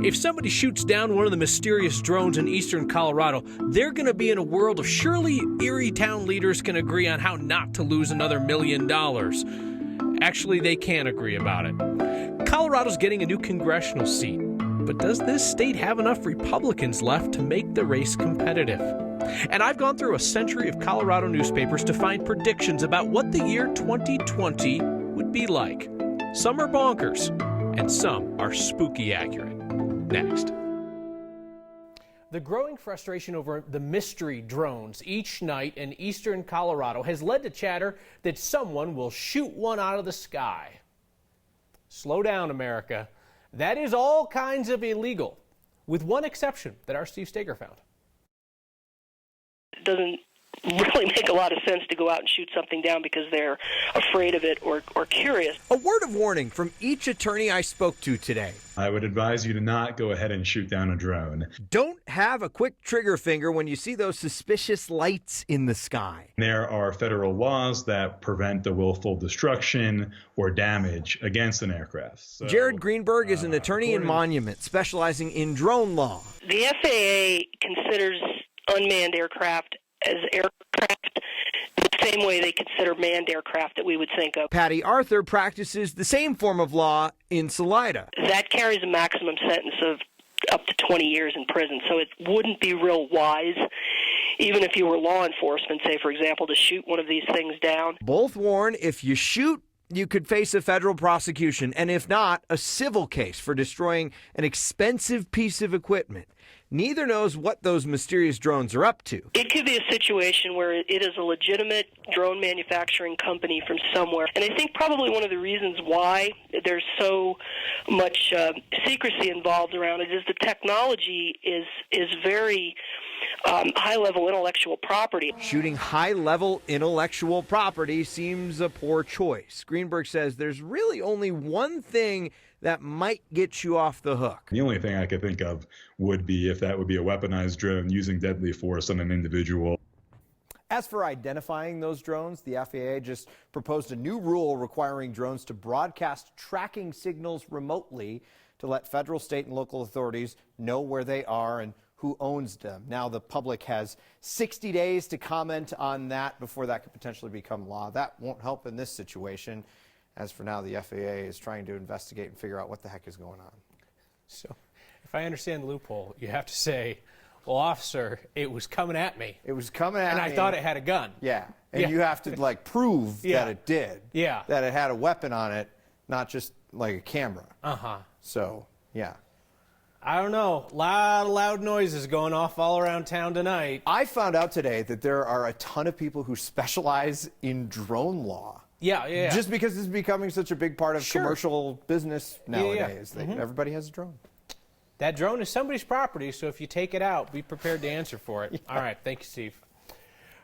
If somebody shoots down one of the mysterious drones in eastern Colorado, they're going to be in a world of surely Erie town leaders can agree on how not to lose another $1 million. Actually, they can't agree about it. Colorado's getting a new congressional seat, but does this state have enough Republicans left to make the race competitive? And I've gone through a century of Colorado newspapers to find predictions about what the year 2020 would be like. Some are bonkers, and some are spooky accurate. Next. The growing frustration over the mystery drones each night in eastern Colorado has led to chatter that someone will shoot one out of the sky. Slow down, America. That is all kinds of illegal, with one exception that our Steve Steger found. It doesn't really make a lot of sense to go out and shoot something down because they're afraid of it or curious. A word of warning from each attorney I spoke to today. I would advise you to not go ahead and shoot down a drone. Don't have a quick trigger finger when you see those suspicious lights in the sky. There are federal laws that prevent the willful destruction or damage against an aircraft. So, Jared Greenberg is an attorney in Monument specializing in drone law. The FAA considers unmanned aircraft as aircraft the same way they consider manned aircraft that we would think of. Patty Arthur practices the same form of law in Salida. That carries a maximum sentence of up to 20 years in prison, so it wouldn't be real wise, even if you were law enforcement, say, for example, to shoot one of these things down. Both warn if you shoot, you could face a federal prosecution, and if not, a civil case for destroying an expensive piece of equipment. Neither knows what those mysterious drones are up to. It could be a situation where it is a legitimate drone manufacturing company from somewhere. And I think probably one of the reasons why there's so much secrecy involved around it is the technology is very high-level intellectual property. Shooting high-level intellectual property seems a poor choice. Greenberg says there's really only one thing that might get you off the hook. The only thing I could think of would be if that would be a weaponized drone using deadly force on an individual. As for identifying those drones, the FAA just proposed a new rule requiring drones to broadcast tracking signals remotely to let federal, state, and local authorities know where they are and who owns them. Now the public has 60 days to comment on that before that could potentially become law. That won't help in this situation. As for now, the FAA is trying to investigate and figure out what the heck is going on. So, if I understand the loophole, you have to say, well, officer, it was coming at me. It was coming at me. And I thought it had a gun. Yeah. And you have to, prove Yeah. that it did. Yeah. That it had a weapon on it, not just, like, a camera. Uh-huh. So, yeah. I don't know. A lot of loud noises going off all around town tonight. I found out today that there are a ton of people who specialize in drone law. Yeah. Just because it's becoming such a big part of commercial business nowadays. Yeah. Everybody has a drone. That drone is somebody's property, so if you take it out, be prepared to answer for it. All right. Thank you, Steve.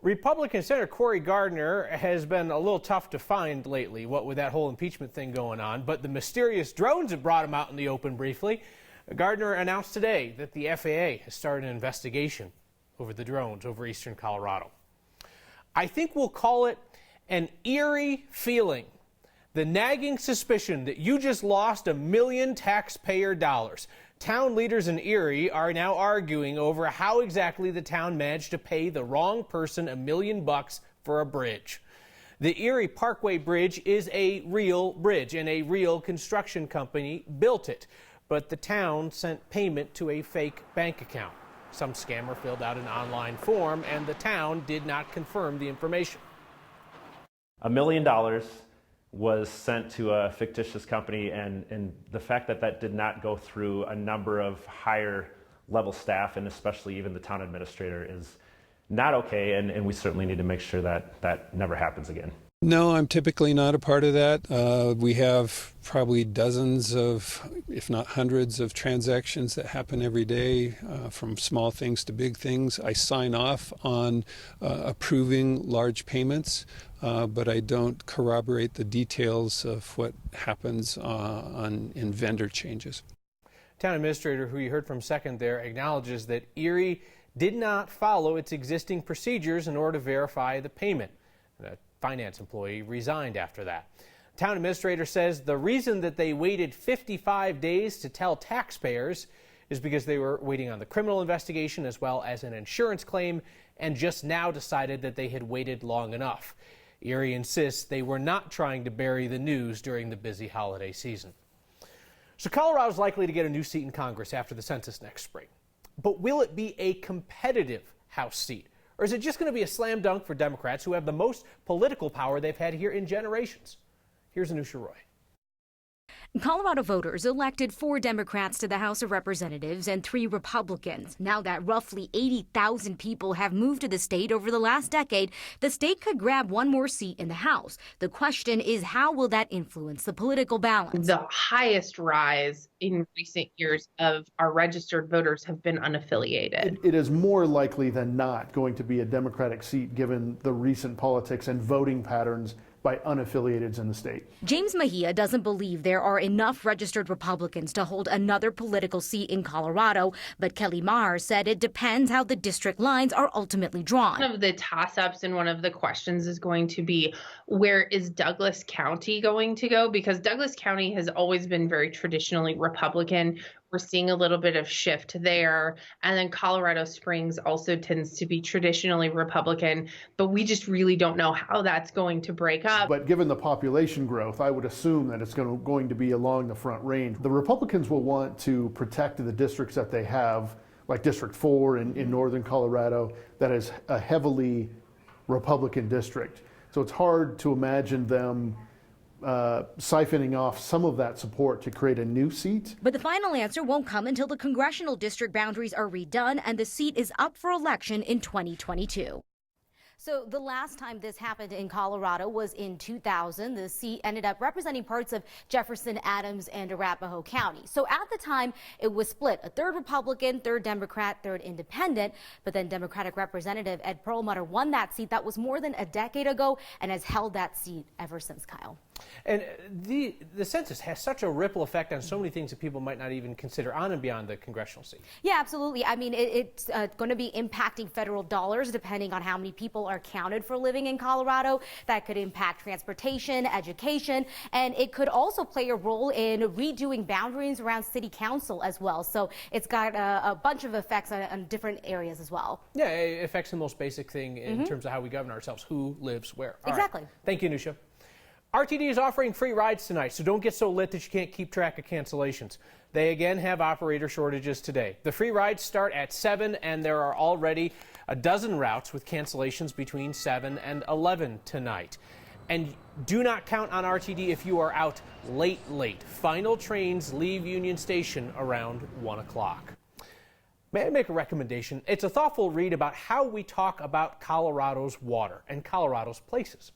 Republican Senator Cory Gardner has been a little tough to find lately, what with that whole impeachment thing going on, but the mysterious drones have brought him out in the open briefly. Gardner announced today that the FAA has started an investigation over the drones over eastern Colorado. I think we'll call it an eerie feeling, the nagging suspicion that you just lost $1 million taxpayer dollars. Town leaders in Erie are now arguing over how exactly the town managed to pay the wrong person $1 million for a bridge. The Erie Parkway Bridge is a real bridge, and a real construction company built it. But the town sent payment to a fake bank account. Some scammer filled out an online form, and the town did not confirm the information. $1 million was sent to a fictitious company, and the fact that that did not go through a number of higher level staff, and especially even the town administrator, is not okay, and we certainly need to make sure that that never happens again. No, I'm typically not a part of that. We have probably dozens of, if not hundreds of transactions that happen every day, from small things to big things. I sign off on approving large payments, but I don't corroborate the details of what happens in vendor changes. Town administrator, who you heard from second there, acknowledges that Erie did not follow its existing procedures in order to verify the payment. The finance employee resigned after that. Town administrator says the reason that they waited 55 days to tell taxpayers is because they were waiting on the criminal investigation as well as an insurance claim and just now decided that they had waited long enough. Erie insists they were not trying to bury the news during the busy holiday season. So Colorado is likely to get a new seat in Congress after the census next spring. But will it be a competitive House seat? Or is it just going to be a slam dunk for Democrats who have the most political power they've had here in generations? Here's Anusha Roy. Colorado voters elected 4 Democrats to the House of Representatives and 3 Republicans. Now that roughly 80,000 people have moved to the state over the last decade, the state could grab one more seat in the House. The question is, how will that influence the political balance? The highest rise in recent years of our registered voters have been unaffiliated. It is more likely than not going to be a Democratic seat given the recent politics and voting patterns by unaffiliateds in the state. James Mejia doesn't believe there are enough registered Republicans to hold another political seat in Colorado, but Kelly Maher said it depends how the district lines are ultimately drawn. One of the toss-ups and one of the questions is going to be, where is Douglas County going to go? Because Douglas County has always been very traditionally Republican. We're seeing a little bit of shift there. And then Colorado Springs also tends to be traditionally Republican, but we just really don't know how that's going to break up. But given the population growth, I would assume that it's going to be along the Front Range. The Republicans will want to protect the districts that they have, like District 4 in northern Colorado, that is a heavily Republican district. So it's hard to imagine them siphoning off some of that support to create a new seat. But the final answer won't come until the congressional district boundaries are redone and the seat is up for election in 2022. So the last time this happened in Colorado was in 2000. The seat ended up representing parts of Jefferson, Adams, and Arapahoe County. So at the time, it was split, a third Republican, third Democrat, third Independent. But then Democratic Representative Ed Perlmutter won that seat. That was more than a decade ago and has held that seat ever since, Kyle. And the census has such a ripple effect on so many things that people might not even consider on and beyond the congressional seat. Yeah, absolutely. I mean, it's going to be impacting federal dollars depending on how many people are counted for living in Colorado. That could impact transportation, education, and it could also play a role in redoing boundaries around city council as well. So it's got a bunch of effects on different areas as well. Yeah, it affects the most basic thing in terms of how we govern ourselves, who lives where. All exactly. Right. Thank you, Nusha. RTD is offering free rides tonight, so don't get so lit that you can't keep track of cancellations. They again have operator shortages today. The free rides start at 7, and there are already a dozen routes with cancellations between 7 and 11 tonight. And do not count on RTD if you are out late. Final trains leave Union Station around 1 o'clock. May I make a recommendation? It's a thoughtful read about how we talk about Colorado's water and Colorado's places.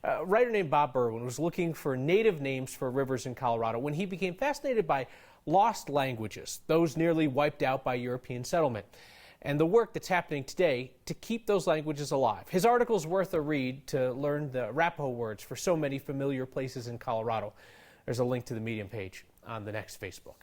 A writer named Bob Berwin was looking for native names for rivers in Colorado when he became fascinated by lost languages, those nearly wiped out by European settlement, and the work that's happening today to keep those languages alive. His article is worth a read to learn the Arapaho words for so many familiar places in Colorado. There's a link to the Medium page on the next Facebook.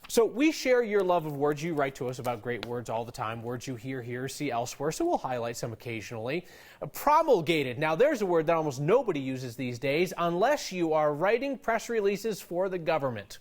So we share your love of words. You write to us about great words all the time, words you hear here, see elsewhere, so we'll highlight some occasionally. Promulgated. Now there's a word that almost nobody uses these days unless you are writing press releases for the government.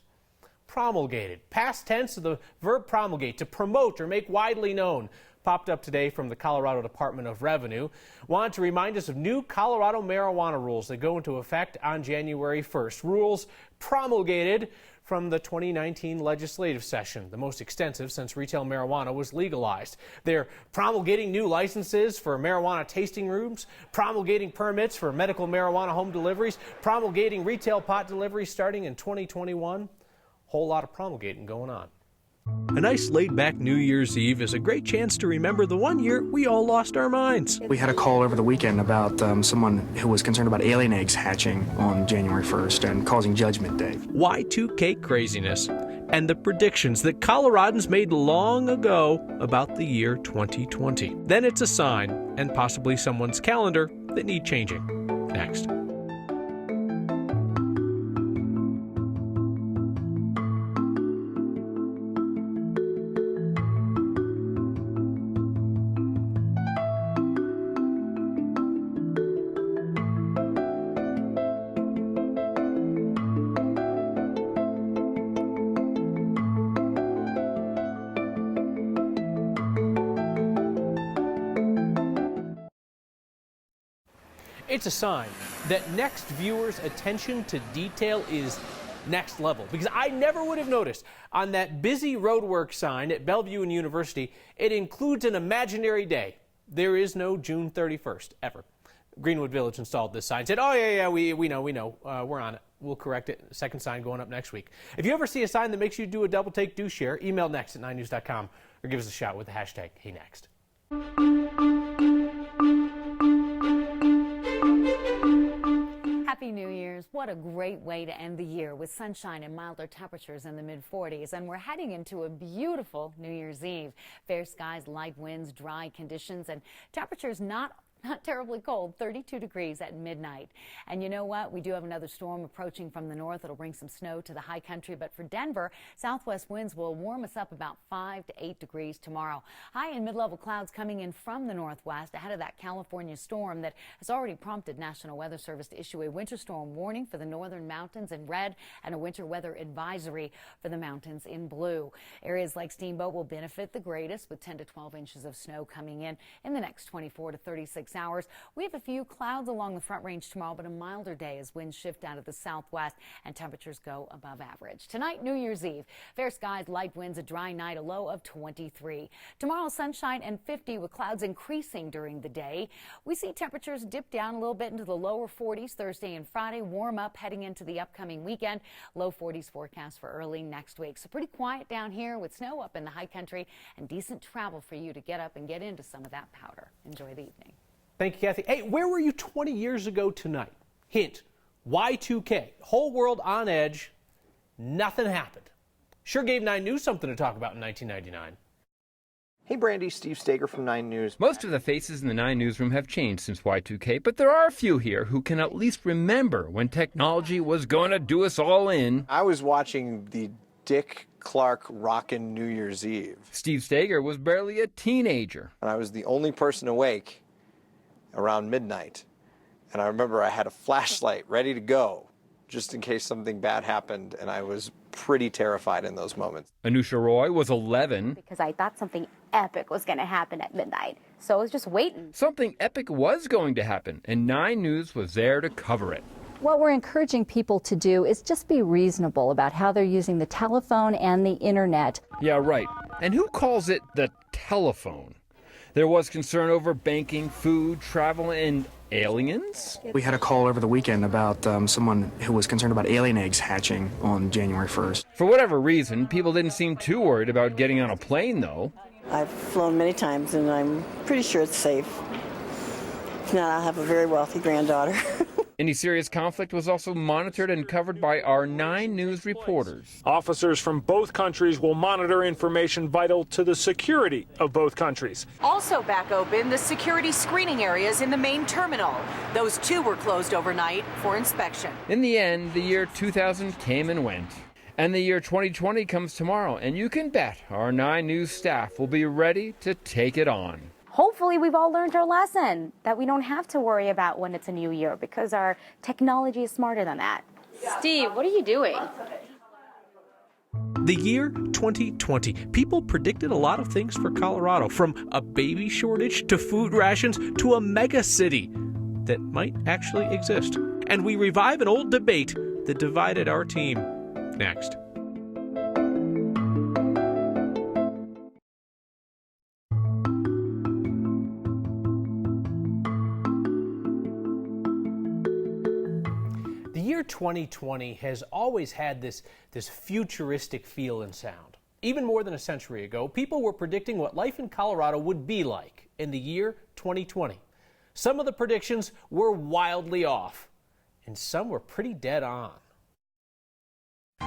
Promulgated. Past tense of the verb promulgate, to promote or make widely known. Popped up today from the Colorado Department of Revenue. Wanted to remind us of new Colorado marijuana rules that go into effect on January 1st. Rules promulgated from the 2019 legislative session, the most extensive since retail marijuana was legalized. They're promulgating new licenses for marijuana tasting rooms, promulgating permits for medical marijuana home deliveries, promulgating retail pot deliveries starting in 2021. Whole lot of promulgating going on. A nice laid-back New Year's Eve is a great chance to remember the one year we all lost our minds. We had a call over the weekend about someone who was concerned about alien eggs hatching on January 1st and causing Judgment Day. Y2K craziness and the predictions that Coloradans made long ago about the year 2020. Then it's a sign, and possibly someone's calendar, that need changing. Next. It's a sign that Next viewers' attention to detail is next level, because I never would have noticed on that busy roadwork sign at Bellevue and University, it includes an imaginary day. There is no June 31st, ever. Greenwood Village installed this sign, said, oh, yeah, we know, we're on it. We'll correct it. Second sign going up next week. If you ever see a sign that makes you do a double take, do share. Email next@9news.com or give us a shout with the hashtag HeyNext. Happy New Year's. What a great way to end the year with sunshine and milder temperatures in the mid-40s. And we're heading into a beautiful New Year's Eve. Fair skies, light winds, dry conditions, and temperatures not terribly cold, 32 degrees at midnight. And you know what? We do have another storm approaching from the north. It'll bring some snow to the high country. But for Denver, southwest winds will warm us up about 5 to 8 degrees tomorrow. High and mid-level clouds coming in from the northwest ahead of that California storm that has already prompted National Weather Service to issue a winter storm warning for the northern mountains in red and a winter weather advisory for the mountains in blue. Areas like Steamboat will benefit the greatest with 10 to 12 inches of snow coming in the next 24 to 36 hours. We have a few clouds along the Front Range tomorrow, but a milder day as winds shift out of the southwest and temperatures go above average. Tonight, New Year's Eve, fair skies, light winds, a dry night, a low of 23. Tomorrow, sunshine and 50 with clouds increasing during the day. We see temperatures dip down a little bit into the lower 40s Thursday and Friday, warm up heading into the upcoming weekend. Low 40s forecast for early next week. So pretty quiet down here with snow up in the high country and decent travel for you to get up and get into some of that powder. Enjoy the evening. Thank you, Kathy. Hey, where were you 20 years ago tonight? Hint, Y2K, whole world on edge, nothing happened. Sure gave 9 News something to talk about in 1999. Hey, Brandy, Steve Stager from 9 News. Most of the faces in the 9 newsroom have changed since Y2K, but there are a few here who can at least remember when technology was going to do us all in. I was watching the Dick Clark Rockin' New Year's Eve. Steve Stager was barely a teenager. And I was the only person awake around midnight. And I remember I had a flashlight ready to go just in case something bad happened, and I was pretty terrified in those moments. Anusha Roy was 11. Because I thought something epic was going to happen at midnight, so I was just waiting. Something epic was going to happen, and 9 News was there to cover it. What we're encouraging people to do is just be reasonable about how they're using the telephone and the internet. Yeah, right. And who calls it the telephone? There was concern over banking, food, travel, and aliens? We had a call over the weekend about someone who was concerned about alien eggs hatching on January 1st. For whatever reason, people didn't seem too worried about getting on a plane, though. I've flown many times, and I'm pretty sure it's safe. If not, I'll have a very wealthy granddaughter. Any serious conflict was also monitored and covered by our 9 News reporters. Officers from both countries will monitor information vital to the security of both countries. Also back open, the security screening areas in the main terminal. Those too were closed overnight for inspection. In the end, the year 2000 came and went. And the year 2020 comes tomorrow, and you can bet our 9 News staff will be ready to take it on. Hopefully we've all learned our lesson that we don't have to worry about when it's a new year because our technology is smarter than that. Steve, what are you doing? The year 2020. People predicted a lot of things for Colorado, from a baby shortage to food rations to a mega city that might actually exist. And we revive an old debate that divided our team. Next. The year 2020 has always had this futuristic feel and sound. Even more than a century ago, people were predicting what life in Colorado would be like in the year 2020. Some of the predictions were wildly off, and some were pretty dead on.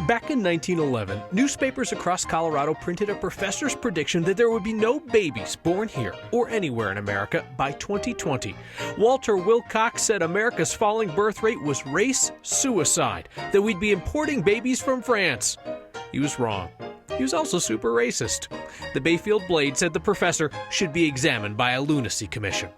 Back in 1911, newspapers across Colorado printed a professor's prediction that there would be no babies born here or anywhere in America by 2020. Walter Wilcox said America's falling birth rate was race suicide, that we'd be importing babies from France. He was wrong. He was also super racist. The Bayfield Blade said the professor should be examined by a lunacy commission.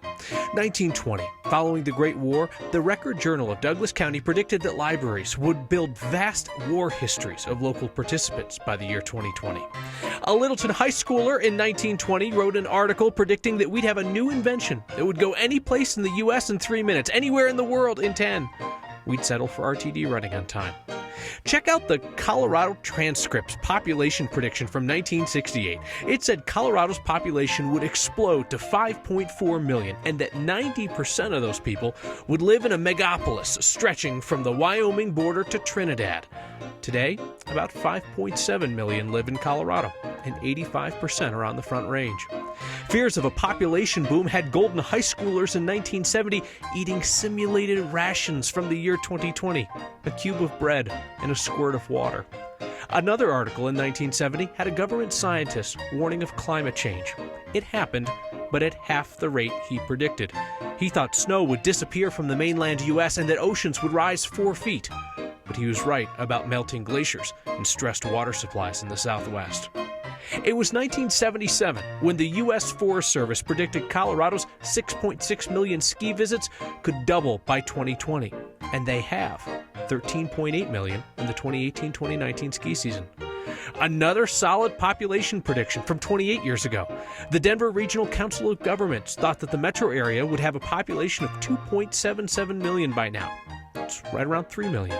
1920, following the Great War, the Record Journal of Douglas County predicted that libraries would build vast war histories of local participants by the year 2020. A Littleton high schooler in 1920 wrote an article predicting that we'd have a new invention that would go any place in the U.S. in 3 minutes, anywhere in the world in 10. We'd settle for RTD running on time. Check out the Colorado Transcript's population prediction from 1968. It said Colorado's population would explode to 5.4 million and that 90% of those people would live in a megapolis stretching from the Wyoming border to Trinidad. Today, about 5.7 million live in Colorado, and 85% are on the Front Range. Fears of a population boom had Golden high schoolers in 1970 eating simulated rations from the year 2020, a cube of bread and a squirt of water. Another article in 1970 had a government scientist warning of climate change. It happened, but at half the rate he predicted. He thought snow would disappear from the mainland U.S. and that oceans would rise 4 feet. But he was right about melting glaciers and stressed water supplies in the Southwest. It was 1977 when the U.S. Forest Service predicted Colorado's 6.6 million ski visits could double by 2020. And they have, 13.8 million in the 2018-2019 ski season. Another solid population prediction from 28 years ago. The Denver Regional Council of Governments thought that the metro area would have a population of 2.77 million by now. It's right around 3 million.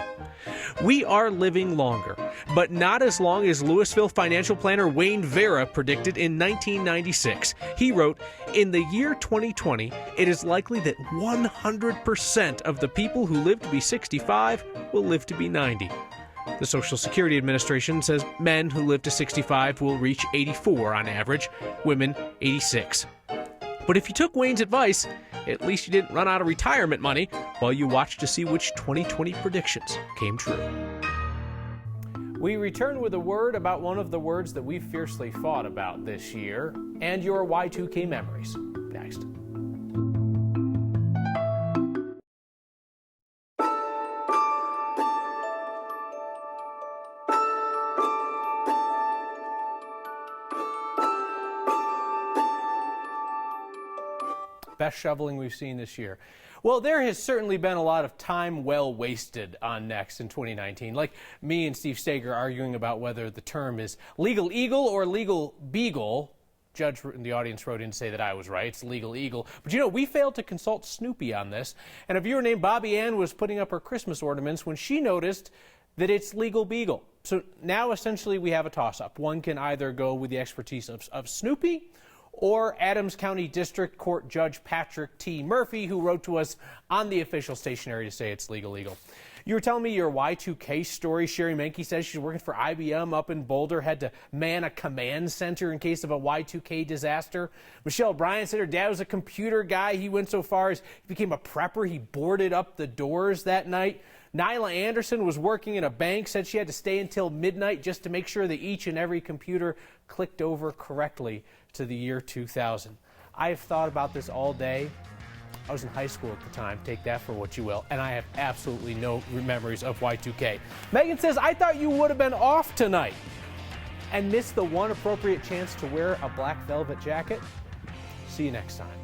We are living longer, but not as long as Louisville financial planner Wayne Vera predicted in 1996. He wrote, "In the year 2020, it is likely that 100% of the people who live to be 65 will live to be 90. The Social Security Administration says men who live to 65 will reach 84 on average, women 86. But if you took Wayne's advice, at least you didn't run out of retirement money while you watched to see which 2020 predictions came true." We return with a word about one of the words that we fiercely fought about this year, and your Y2K memories. Next. Best shoveling we've seen this year. Well, there has certainly been a lot of time well wasted on Next in 2019, like me and Steve Steger arguing about whether the term is legal eagle or legal beagle. Judge in the audience wrote in to say that I was right. It's legal eagle. But you know, we failed to consult Snoopy on this, and a viewer named Bobby Ann was putting up her Christmas ornaments when she noticed that it's legal beagle. So now essentially we have a toss-up. One can either go with the expertise of Snoopy or Adams County District Court Judge Patrick T. Murphy, who wrote to us on the official stationery to say it's legal eagle. You were telling me your Y2K story. Sherry Menke says she's working for IBM up in Boulder, had to man a command center in case of a Y2K disaster. Michelle Bryant said her dad was a computer guy. He went so far as he became a prepper. He boarded up the doors that night. Nyla Anderson was working in a bank, said she had to stay until midnight just to make sure that each and every computer clicked over correctly to the year 2000. I have thought about this all day. I was in high school at the time, take that for what you will, and I have absolutely no memories of Y2K. Megan says, I thought you would have been off tonight and missed the one appropriate chance to wear a black velvet jacket. See you next time.